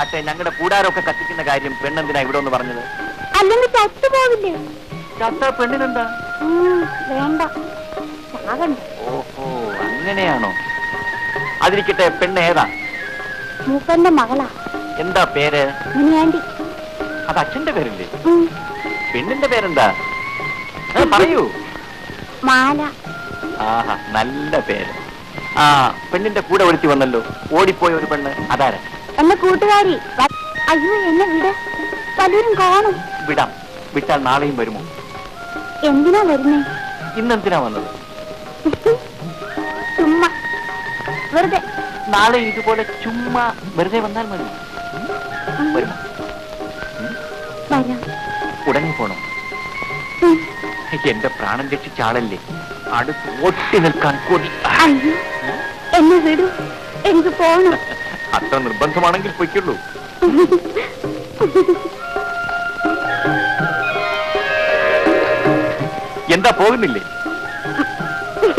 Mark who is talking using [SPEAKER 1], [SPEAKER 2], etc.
[SPEAKER 1] ആട്ടെ, ഞങ്ങളുടെ കൂടാരമൊക്കെ കത്തിക്കുന്ന കാര്യം പെണ്ണെന്തിനാ ഇവിടെ ഒന്ന് പറഞ്ഞത്?
[SPEAKER 2] അല്ലെങ്കിൽ ചത്തുപോവില്ലേ?
[SPEAKER 1] ചത്ത പെണ്ണിനെന്താ?
[SPEAKER 2] വേണ്ട.
[SPEAKER 1] ഓഹോ, അങ്ങനെയാണോ? അതിരിക്കട്ടെ, പെണ്ണ് ഏതാ?
[SPEAKER 2] മൂപ്പന്റെ മകളാ.
[SPEAKER 1] എന്താ പേര്?
[SPEAKER 2] മുനിയാണ്ടി.
[SPEAKER 1] അത് അച്ഛന്റെ പേരല്ലേ? പെണ്ണിന്റെ പേരെന്താ? പറയൂ.
[SPEAKER 2] മാല.
[SPEAKER 1] ആഹാ, നല്ല പേര്. ആ, പെണ്ണിന്റെ കൂടെ ഒരുത്തി വന്നല്ലോ, ഓടിപ്പോയ ഒരു പെണ്ണ്, അതാരാ?
[SPEAKER 2] എന്റെ കൂട്ടുകാരി. അയ്യോ, എന്നെ വിട്, പലരും കാണും.
[SPEAKER 1] വിടാം. വിട്ടാൽ നാളെയും വരുമോ?
[SPEAKER 2] എന്തിനാ വരുന്നേ?
[SPEAKER 1] ഇന്നെന്തിനാ വന്നത്?
[SPEAKER 2] ചുമ്മാ വെറുതെ.
[SPEAKER 1] നാളെ ഇതുപോലെ ചുമ്മാ വെറുതെ വന്നാൽ മതി. വരുമോ?
[SPEAKER 2] വരാം.
[SPEAKER 1] ഉടനെ പോണം. എന്റെ പ്രാണൻ രക്ഷിച്ച ആളല്ലേ, അടുത്ത് ഒട്ടി നിൽക്കാൻ കൊതി.
[SPEAKER 2] അയ്യോ, എന്നെ വിടൂ, എനിക്ക് പോണം.
[SPEAKER 1] അത്ര നിർബന്ധമാണെങ്കിൽ പൊയ്ക്കുള്ളൂ. എന്താ പോകുന്നില്ലേ?